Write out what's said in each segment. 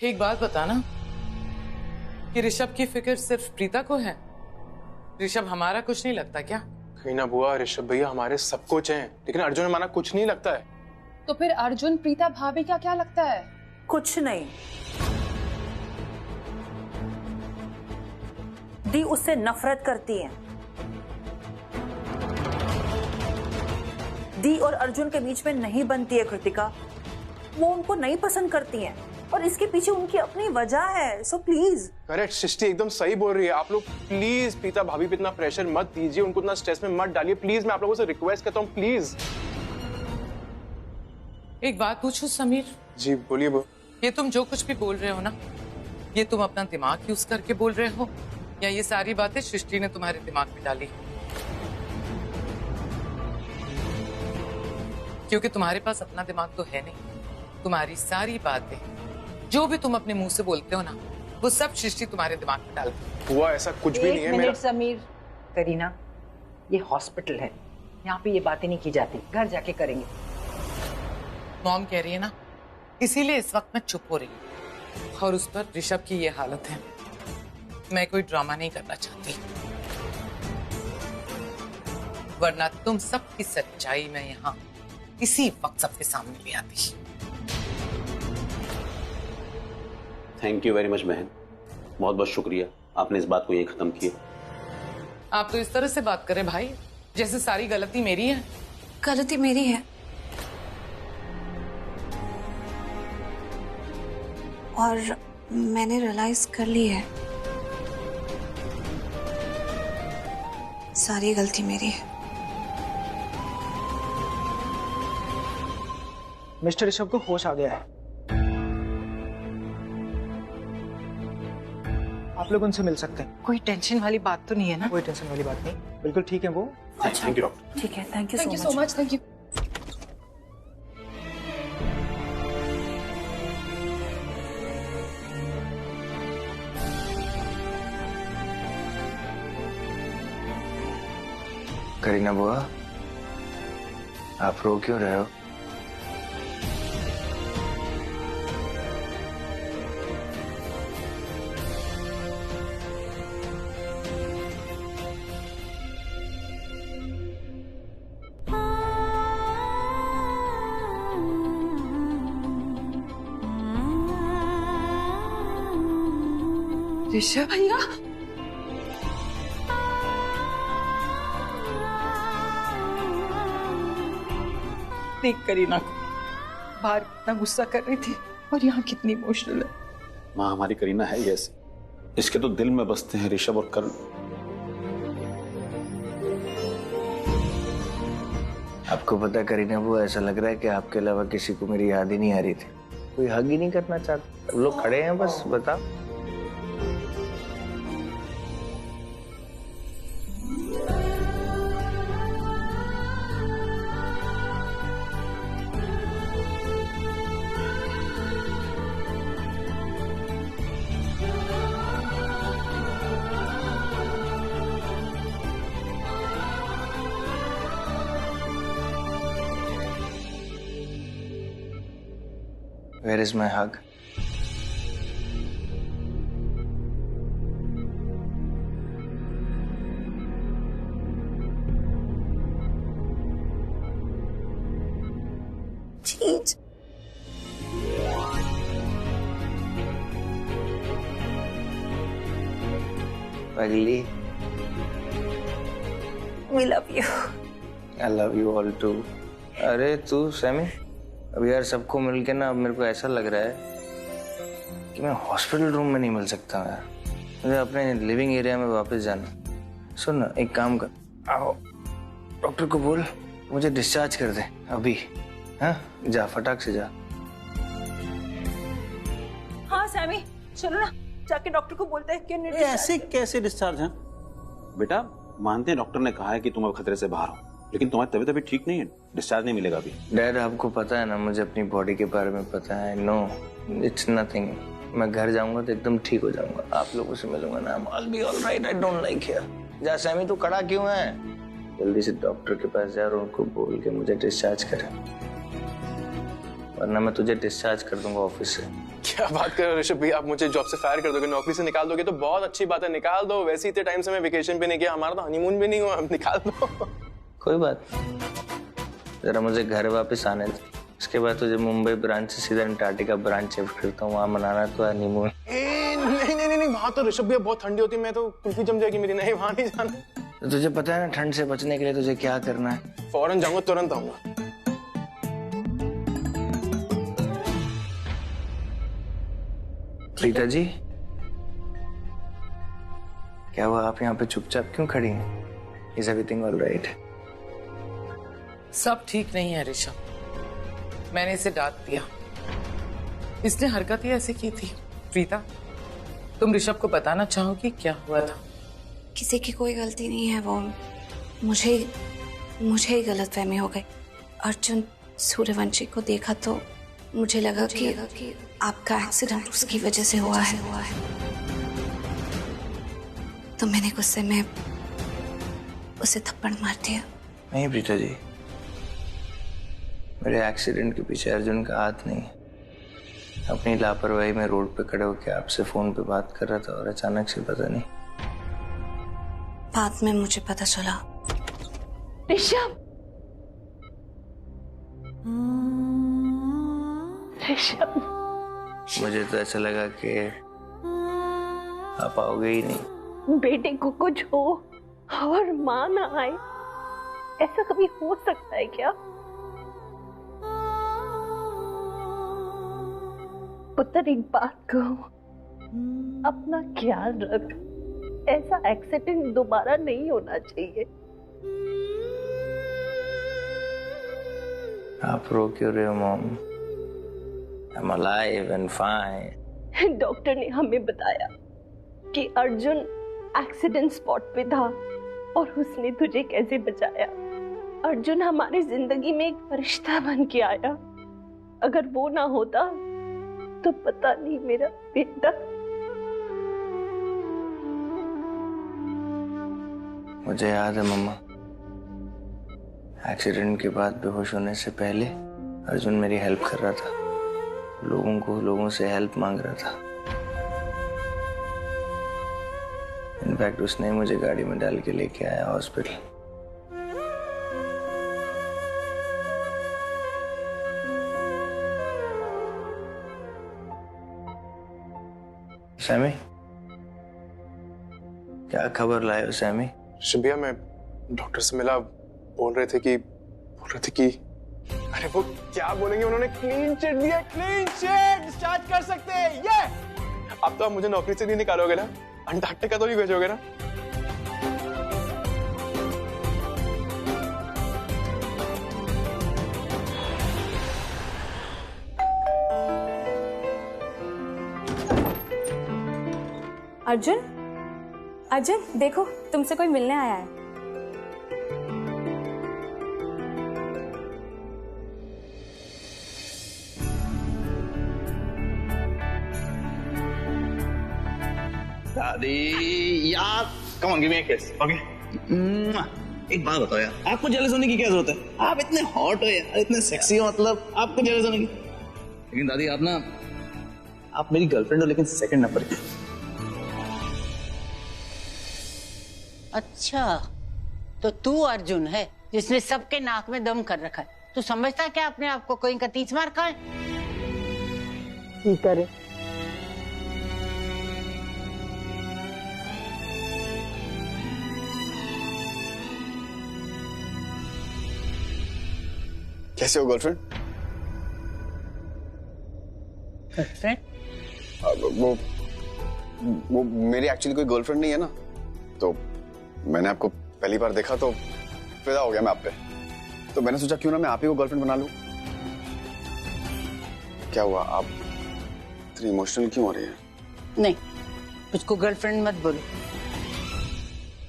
एक बात बताना कि ऋषभ की फिक्र सिर्फ प्रीता को है? ऋषभ हमारा कुछ नहीं लगता क्या? कहीं ना बुआ, ऋषभ भैया हमारे सब कुछ हैं, लेकिन अर्जुन हमारा कुछ नहीं लगता है। तो फिर अर्जुन प्रीता भाभी का क्या लगता है? कुछ नहीं। दी उससे नफरत करती है। दी और अर्जुन के बीच में नहीं बनती है कृतिका। वो उनको नहीं पसंद करती हैं और इसके पीछे उनकी अपनी वजह है। So please. करेक्ट, सृष्टि एकदम सही बोल रही है। आप लोग प्लीज प्रीता भाभी पे इतना प्रेशर मत दीजिए, उनको इतना स्ट्रेस में मत डालिए प्लीज। मैं आप लोगों से रिक्वेस्ट करता हूँ प्लीज। एक बात पूछूं समीर? जी बोलिए बुआ। ये तुम जो कुछ भी बोल रहे हो ना, ये तुम अपना दिमाग यूज करके बोल रहे हो या ये सारी बातें सृष्टि ने तुम्हारे दिमाग में डाली? क्योंकि तुम्हारे पास अपना दिमाग तो है नहीं। तुम्हारी सारी बातें जो भी तुम अपने मुंह से बोलते हो ना, वो सब सृष्टि तुम्हारे दिमाग में डालती। बुआ ऐसा कुछ भी नहीं है। मेरा समीर, करीना, ये हॉस्पिटल है, यहाँ पे ये बातें नहीं की जाती, घर जाके करेंगे। मॉम कह रही है ना, इसीलिए इस वक्त मैं चुप हो रही हूँ। और उस पर ऋषभ की ये हालत है। मैं कोई ड्रामा नहीं करना चाहती, वरना तुम सबकी सच्चाई में यहाँ इसी वक्त सबके सामने ले आती। थैंक यू वेरी मच बहन, बहुत बहुत शुक्रिया, आपने इस बात को यही खत्म किया। आप तो इस तरह से बात करें भाई जैसे सारी गलती मेरी है। गलती मेरी है और मैंने रियलाइज कर ली है, सारी गलती मेरी है। मिस्टर ऋषभ को होश आ गया है। आप लोग उनसे मिल सकते हैं। कोई टेंशन वाली बात तो नहीं है ना? कोई टेंशन वाली बात नहीं, बिल्कुल ठीक है वो। Thank you doctor. ठीक है, thank you so much. Thank you. Kareena बुआ, आप रो क्यों रहे हो? ऋषभ भैया, देख करीना को, बाहर कितना गुस्सा कर रही थी और यहाँ कितनी इमोशनल है। माँ, हमारी करीना है ही ऐसी, इसके तो दिल में बसते हैं ऋषभ और कर्ण। आपको पता करीना बुआ, ऐसा लग रहा है कि आपके अलावा किसी को मेरी याद ही नहीं आ रही थी। कोई हग ही नहीं करना चाहता। सब लोग खड़े हैं बस, बताओ। Where is my hug? चीज पगली, we love you. I love you all too. अरे तू सैमी, अब यार सबको मिलके ना, अब मेरे को ऐसा लग रहा है कि मैं हॉस्पिटल रूम में नहीं मिल सकता यार। मुझे अपने लिविंग एरिया में वापस जाना। सुन ना, एक काम कर, आओ डॉक्टर को बोल मुझे डिस्चार्ज कर दे अभी। हाँ जा, फटाक से जा। हाँ सैमी, चलो ना, जाके डॉक्टर को बोलते हैं कि ऐसे कैसे डिस्चार्ज है? बेटा, मानते हैं डॉक्टर ने कहा है कि तुम अब खतरे से बाहर हो, लेकिन तुम्हारी तबीयत अभी ठीक नहीं है, डिस्चार्ज नहीं मिलेगा अभी। डैड, आपको पता है ना, मुझे अपनी बॉडी के बारे में पता है। No, it's nothing. मैं घर जाऊंगा तो एकदम ठीक हो जाऊंगा, आप लोगों से मिलूंगा ना। I'll be all right, I don't like here। जा सैमी, तू खड़ा क्यों है? जल्दी से डॉक्टर के पास जा और उनको बोल के मुझे डिस्चार्ज करें। वरना मैं तुझे डिस्चार्ज कर दूंगा ऑफिस से। क्या बात कर रहे हो ऋषभ भैया, आप मुझे जॉब से फायर कर दोगे, नौकरी से निकाल दोगे तो बहुत अच्छी बात है, निकाल दो। वैसे इतने टाइम से मैं वेकेशन पे नहीं गया, हमारा तो हनीमून भी नहीं हुआ, निकाल दो। कोई बात नहीं, जरा मुझे घर वापस आने दे, इसके बाद तुझे मुंबई ब्रांच से सीधा अंटार्कटिका ब्रांच शिफ्ट करता हूँ, वहां मनाना तो हनीमून। नहीं, वहां तो ऋषभ भैया बहुत ठंडी होती है, मैं तो कुल्फी जम जाएगी मेरी, नहीं वहां नहीं जाना। तो तुझे पता है ना ठंड से बचने के लिए तुझे क्या करना है? फौरन जाऊंगा, तुरंत आऊंगा। प्रीता जी, क्या हुआ, आप यहाँ पे चुपचाप क्यों खड़ी हैं? Is everything all right? सब ठीक नहीं है ऋषभ, मैंने इसे डांट दिया, इसने हरकत ही ऐसे की थी। प्रीता, तुम ऋषभ को बताना चाहोगी क्या हुआ था? किसी की कोई गलती नहीं है, वो मुझे ही गलतफहमी हो गई। अर्जुन सूर्यवंशी को देखा तो मुझे लगा कि आपका एक्सीडेंट उसकी वजह से हुआ है। तो मैंने गुस्से में उसे थप्पड़ मार दिया। नहीं प्रीता जी, मेरे एक्सीडेंट के पीछे अर्जुन का हाथ नहीं है। अपनी लापरवाही में रोड पे खड़े होकर आपसे फोन पे बात कर रहा था और अचानक से पता नहीं, बाद में मुझे पता चला। ऋषभ, मुझे तो ऐसा लगा कि आप आओगे ही नहीं। बेटे को कुछ हो और माँ ना आए, ऐसा कभी हो सकता है क्या? पुत्र एक बात कहो, अपना ख्याल रख, ऐसा एक्सीडेंट दोबारा नहीं होना चाहिए। आप रो क्यों रहे हो mom? I'm alive and fine. Doctor ने हमें बताया कि अर्जुन एक्सीडेंट स्पॉट पे था और उसने तुझे कैसे बचाया। अर्जुन हमारी जिंदगी में एक फरिश्ता बन के आया, अगर वो ना होता तो पता नहीं मेरा बेटा। मुझे याद है मम्मा, एक्सीडेंट के बाद बेहोश होने से पहले अर्जुन मेरी हेल्प कर रहा था, लोगों से हेल्प मांग रहा था। इनफैक्ट उसने मुझे गाड़ी में डाल के लेके आया हॉस्पिटल। सैमी, क्या खबर लाए हो सैमी? ऋषभ भैया, मैं डॉक्टर से मिला, बोल रहे थे कि अरे वो क्या बोलेंगे, उन्होंने क्लीन चिट दिया, क्लीन चिट, डिस्चार्ज कर सकते हैं ये। अब तो आप मुझे नौकरी से नहीं निकालोगे ना, अंटार्कटिका तो नहीं भेजोगे ना? अर्जुन देखो, तुमसे कोई मिलने आया है। दादी यार, कम ऑन गिव मी अ किस, ओके? एक बात बताओ यार, आपको जेलस होने की क्या जरूरत है? आप इतने हॉट हो यार, इतने सेक्सी हो, मतलब आपको जेलस होने की। लेकिन दादी आप मेरी गर्लफ्रेंड हो, लेकिन सेकंड नंबर की। अच्छा, तो तू अर्जुन है जिसने सबके नाक में दम कर रखा है। तू समझता क्या अपने आप को कोई का तीस मार का है? ठीक है। कैसे हो गर्लफ्रेंड? वो मेरी एक्चुअली कोई गर्लफ्रेंड नहीं है ना, तो मैंने आपको पहली बार देखा तो फिदा हो गया मैं आप पे, तो मैंने सोचा क्यों ना मैं आप ही को गर्लफ्रेंड बना लूं। क्या हुआ, आप इतनी इमोशनल क्यों हो रही है? नहीं, मुझको गर्लफ्रेंड मत बोलो,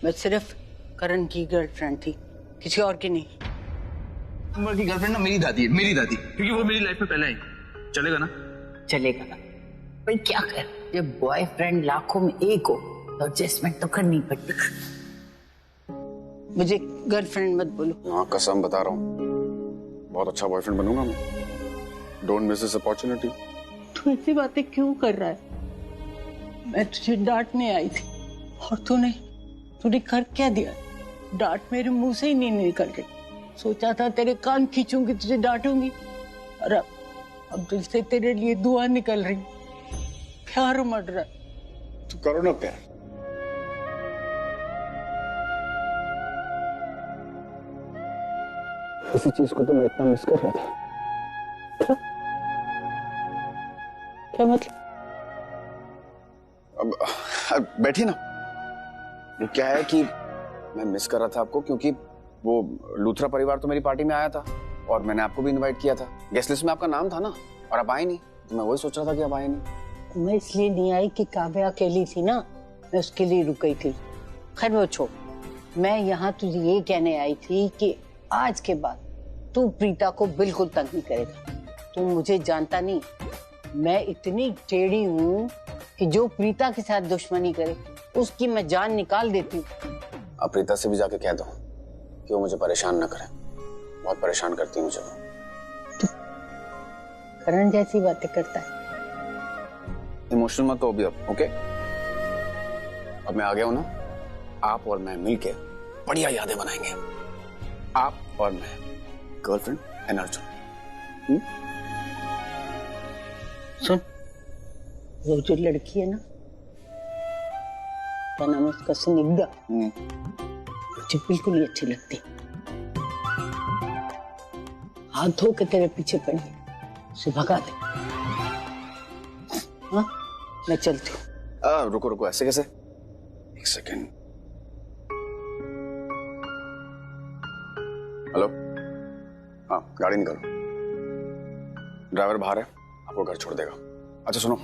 मैं सिर्फ करण की गर्लफ्रेंड थी, किसी और की नहीं। नंबर की गर्लफ्रेंड ना मेरी दादी है, मेरी दादी, क्योंकि वो मेरी लाइफ में पहले आई। चलेगा ना? चलेगा ना, पर क्या कर, जब बॉयफ्रेंड लाखों में एक हो तो एडजस्टमेंट तो करनी पड़ती। मुझे गर्लफ्रेंड मत बोलो। हाँ कसम बता रहा हूँ, बहुत अच्छा बॉयफ्रेंड बनूंगा मैं। Don't miss this opportunity. तू ऐसी बातें क्यों कर रहा है? मैं तुझे डांटने आई थी और तूने कर क्या दिया? डांट मेरे मुंह से ही नहीं निकल रही। सोचा था तेरे कान खींचूंगी, तुझे डांटूंगी, और अब दिल से तेरे लिए दुआ निकल रही। प्यार उमड़ रहा है। तो करो ना प्यार। इसी चीज को तो मैं इतना मिस कर रहा था। क्या मतलब? अब बैठिए ना। वो क्या है कि मैं मिस कर रहा था आपको क्योंकि वो लूथरा परिवार तो मेरी पार्टी में आया था और मैंने आपको भी इनवाइट किया था। गेस्ट लिस्ट में आपका नाम था ना, और आप आए नहीं, तो मैं वही सोच रहा था कि आप आए नहीं। मैं इसलिए नहीं आई कि काव्या अकेली थी ना, मैं उसके लिए रुक गई थी। खैर वो छोड़, मैं यहाँ तुझे ये कहने आई थी कि आज के बाद तू प्रीता को बिल्कुल तंग नहीं करेगा। तू मुझे जानता नहीं, मैं इतनी टेढ़ी हूँ कि जो प्रीता के साथ दुश्मनी करे उसकी मैं जान निकाल देती हूँ। आप प्रीता से भी जाके कह दो कि वो मुझे परेशान न करे, बहुत परेशान करती है मुझे। करण जैसी बातें करता है। इमोशनल मत हो अभी अब, ओके? अब मैं आ गया हूं ना, आप और मैं मिलके बढ़िया यादें बनाएंगे। आप और मैं, गर्लफ्रेंड एंड अर्जुन। सुन, वो जो लड़की है ना, क्या नाम है उसका, स्निग्धा, मुझे बिल्कुल ही अच्छी लगती। हाथ धो के तेरे पीछे पड़ी, उसे भगा दे। हाँ, मैं चलती हूँ। रुको रुको, ऐसे कैसे? एक सेकेंड। हेलो, हाँ गाड़ी निकालो। ड्राइवर बाहर है, आपको घर छोड़ देगा। अच्छा सुनो,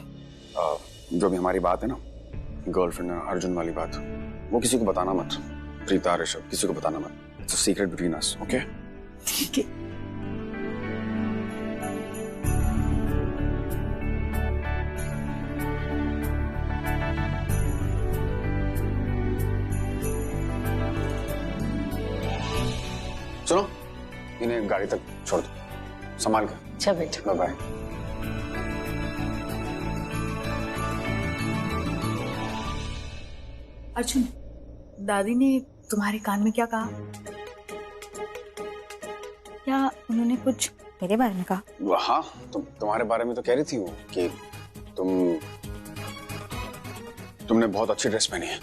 जो भी हमारी बात है ना, गर्लफ्रेंड अर्जुन वाली बात, वो किसी को बताना मत। प्रीता, ऋषभ, किसी को बताना मत। It's a secret between us, okay? ठीक है। सुनो, इन्हें गाड़ी तक छोड़ दो, संभाल के। अच्छा बेटा, बाय बाय। अर्जुन, दादी ने तुम्हारे कान में क्या कहा? क्या उन्होंने कुछ मेरे बारे में कहा? हाँ, तुम्हारे बारे में तो कह रही थी वो कि तुमने बहुत अच्छी ड्रेस पहनी है।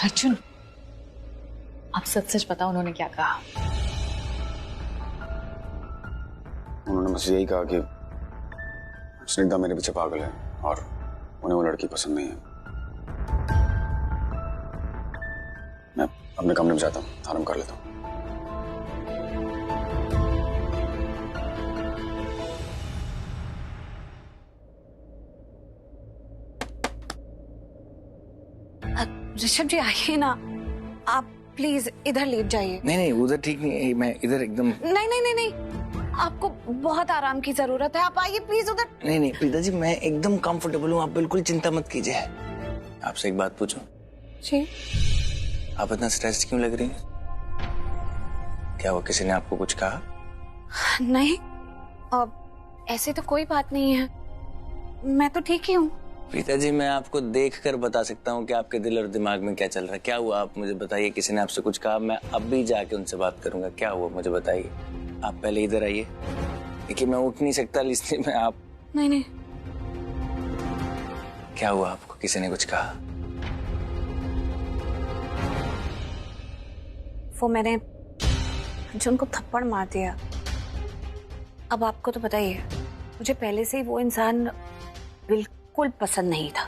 अर्जुन, आप सच बताओ, उन्होंने क्या कहा? उन्होंने बस यही कहा कि स्निग्धा मेरे पीछे पागल है और उन्हें वो लड़की पसंद नहीं है। मैं अपने कमरे में जाता हूँ, आराम कर लेता हूँ। ऋषभ जी आइए ना, आप प्लीज इधर लेट जाइए। नहीं उधर ठीक नहीं, मैं इधर एकदम। नहीं, आपको बहुत आराम की जरूरत है, आप आइए प्लीज उधर। नहीं प्रीता जी, मैं एकदम कंफर्टेबल हूँ, आप बिल्कुल चिंता मत कीजिए। आपसे एक बात पूछूं? जी। आप इतना स्ट्रेस्ड क्यों लग रही हैं? क्या वो किसी ने आपको कुछ कहा? नहीं, ऐसे तो कोई बात नहीं है, मैं तो ठीक ही हूँ। प्रीता जी, मैं आपको देखकर बता सकता हूँ कि आपके दिल और दिमाग में क्या चल रहा है। क्या हुआ, आप मुझे बताइए। किसी ने आपसे कुछ कहा? मैं अभी जाके उनसे बात करूंगा। क्या हुआ मुझे बताइए। आप पहले इधर आइए। देखिए, मैं उठ नहीं सकता इसलिए मैं आप। नहीं। क्या हुआ आपको, किसी ने कुछ कहा? वो मैंने अर्जुन को थप्पड़ मार दिया। अब आपको तो पता ही है, मुझे पहले से ही वो इंसान बिल्कुल पसंद नहीं था,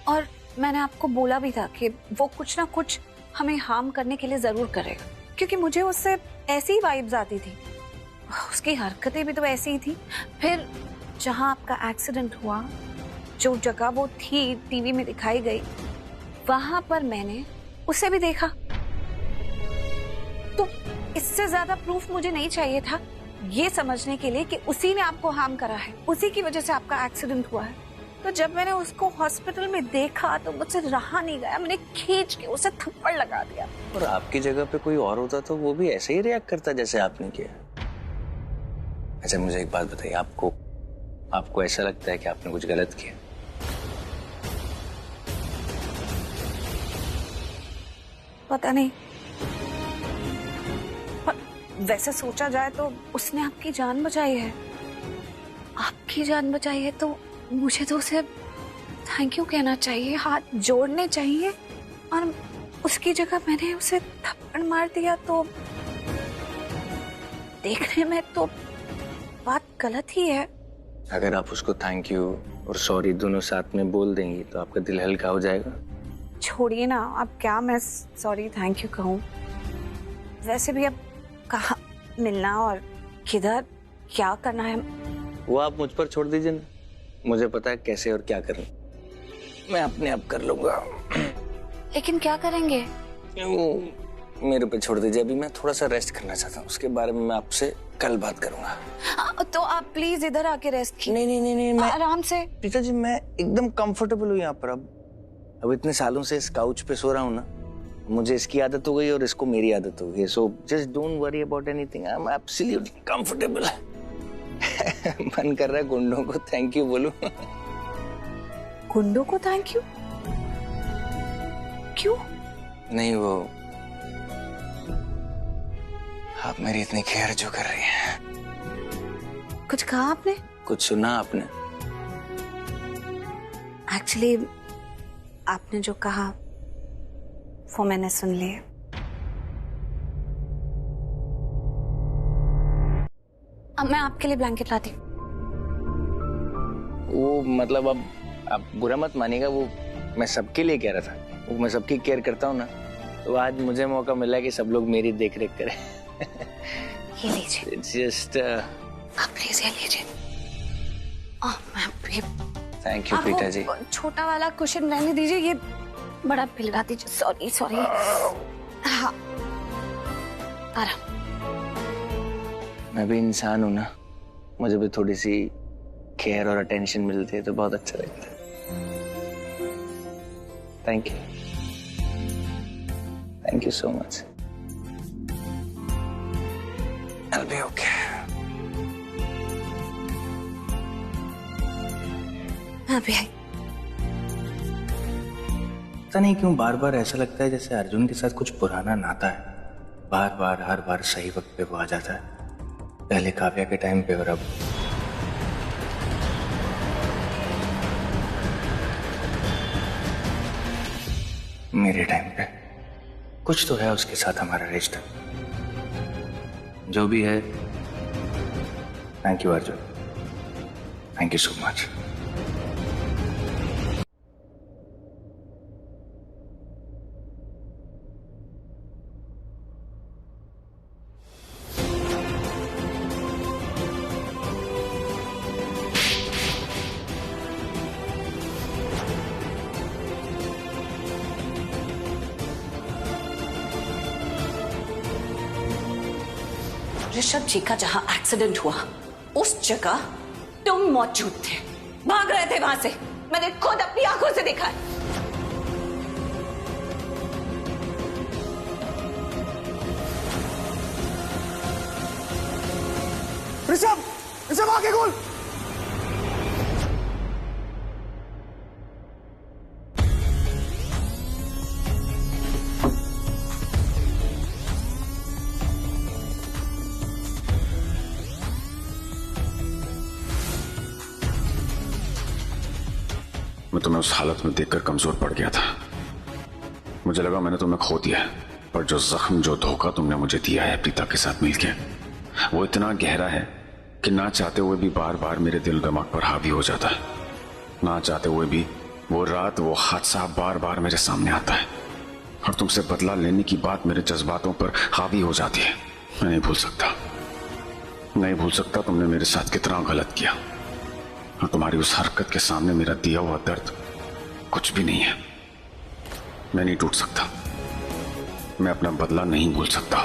और मैंने आपको बोला भी था कि वो कुछ ना कुछ हमें हार्म करने के लिए जरूर करेगा, क्योंकि मुझे उससे ऐसी ही वाइब्स आती थी। उसकी हरकतें भी तो ऐसी ही थी। फिर जहां आपका एक्सीडेंट हुआ, जो जगह वो थी टीवी में दिखाई गई, वहां पर मैंने उसे भी देखा। तो इससे ज्यादा प्रूफ मुझे नहीं चाहिए था ये समझने के लिए कि उसी ने आपको हार्म करा है, उसी की वजह से आपका एक्सीडेंट हुआ है। तो तो जब मैंने उसको हॉस्पिटल में देखा तो मुझसे रहा नहीं गया, मैंने खींच के उसे थप्पड़ लगा दिया। और आपकी जगह पे कोई और होता तो वो भी ऐसे ही रिएक्ट करता जैसे आपने किया। अच्छा मुझे एक बात बताइए, आपको ऐसा लगता है कि आपने कुछ गलत किया? पता नहीं, पर वैसे सोचा जाए तो उसने आपकी जान बचाई है, आपकी जान बचाई है, तो मुझे तो उसे थैंक यू कहना चाहिए, हाथ जोड़ने चाहिए। और उसकी जगह मैंने उसे थप्पड़ मार दिया तो देखने में तो बात गलत ही है। अगर आप उसको थैंक यू और सॉरी दोनों साथ में बोल देंगी तो आपका दिल हल्का हो जाएगा। छोड़िए ना, अब क्या मैं सॉरी थैंक यू कहूँ। वैसे भी अब कहाँ मिलना और किधर क्या करना है वो आप मुझ पर छोड़ दीजिए ना, मुझे पता है कैसे और क्या करना, मैं अपने आप कर लूंगा। लेकिन क्या करेंगे? वो मेरे पे छोड़ दीजिए, अभी मैं थोड़ा सा रेस्ट करना चाहता हूँ, उसके बारे में मैं आपसे कल बात करूंगा। तो आप प्लीज इधर आके रेस्ट कीजिए। नहीं मैं आराम से। प्रीता जी मैं एकदम कंफर्टेबल हूँ यहाँ पर। अब इतने सालों से इस काउच पे सो रहा हूँ ना, मुझे इसकी आदत हो गई और इसको मेरी आदत हो गई। So just don't worry about anything, I am absolutely comfortable. मन कर रहा है गुंडों को थैंक यू बोलूं। गुंडों को थैंक यू क्यों? नहीं वो आप मेरी इतनी केयर जो कर रही हैं। कुछ कहा आपने? कुछ सुना आपने? एक्चुअली आपने जो कहा वो मैंने सुन लिया। अब मैं आपके लिए ब्लैंकेट लाती हूँ। वो मतलब अब आप बुरा मत मानिएगा, वो मैं सबके लिए कह रहा था, वो मैं सबकी केयर करता हूँ ना, तो आज मुझे मौका मिला कि सब लोग मेरी देख रेख करें। ये लीजिए। जस्ट आप प्लीज ये लीजिए। Thank you Preeta ji. छोटा वाला कुशन रहने दीजिए, ये बड़ा पिलवा दीजिए। सॉरी। हाँ आराम। मैं भी इंसान हूं ना, मुझे भी थोड़ी सी केयर और अटेंशन मिलती है तो बहुत अच्छा लगता है। Thank you so much. I'll be okay. हाँ भी आई। पता नहीं क्यों बार बार ऐसा लगता है जैसे अर्जुन के साथ कुछ पुराना नाता है। बार बार हर बार सही वक्त पे वो आ जाता है, पहले काव्या के टाइम पे और अब मेरे टाइम पे। कुछ तो है उसके साथ हमारा रिश्ता, जो भी है। Thank you Arjun, thank you so much. Rishabh ji का जहां एक्सीडेंट हुआ उस जगह तुम मौजूद थे, भाग रहे थे वहां से। मैंने खुद अपनी आंखों से देखा है। ऋषभ आगे गोल। मैं तुम्हें उस हालत में देखकर कमजोर पड़ गया था। मुझे लगा मैंने तुम्हें खो दिया, पर जो जख्म, जो धोखा तुमने मुझे दिया है प्रीता के साथ मिलके, वो इतना गहरा है कि ना चाहते हुए भी बार बार मेरे दिल दिमाग पर हावी हो जाता है। ना चाहते हुए भी वो रात, वो हादसा बार बार मेरे सामने आता है और तुमसे बदला लेने की बात मेरे जज्बातों पर हावी हो जाती है। मैं नहीं भूल सकता तुमने मेरे साथ कितना गलत किया, और तुम्हारी उस हरकत के सामने मेरा दिया हुआ दर्द कुछ भी नहीं है। मैं नहीं टूट सकता, मैं अपना बदला नहीं भूल सकता।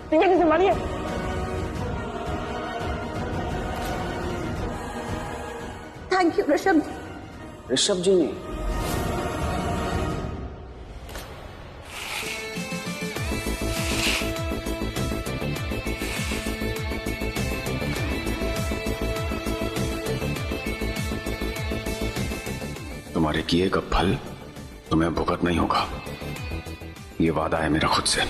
ठीक है, मारिए। थैंक यू ऋषभ जी। ऋषभ जी नहीं, तुम्हारे किए का फल तुम्हें भुगत नहीं होगा, ये वादा है मेरा खुद से।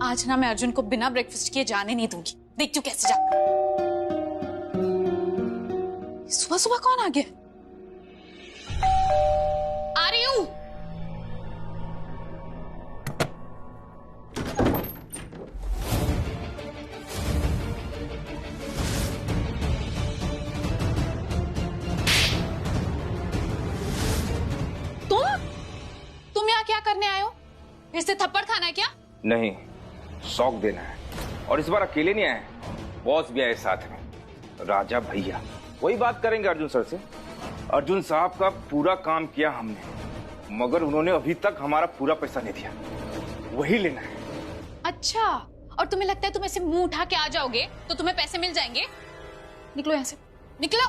आज ना मैं अर्जुन को बिना ब्रेकफास्ट किए जाने नहीं दूंगी। देखती हूँ कैसे जाकर। सुबह सुबह कौन आ गया? आ रही हूँ। तुम यहाँ क्या करने आए हो? फिर से थप्पड़ खाना है क्या? नहीं, शौक देना है। और इस बार अकेले नहीं आए, बॉस भी आए साथ में, राजा भैया। वही बात करेंगे अर्जुन सर से। अर्जुन साहब का पूरा काम किया हमने, मगर उन्होंने अभी तक हमारा पूरा पैसा नहीं दिया, वही लेना है। अच्छा, और तुम्हें लगता है तुम ऐसे मुंह उठा के आ जाओगे तो तुम्हें पैसे मिल जाएंगे? निकलो यहाँ से, निकलो।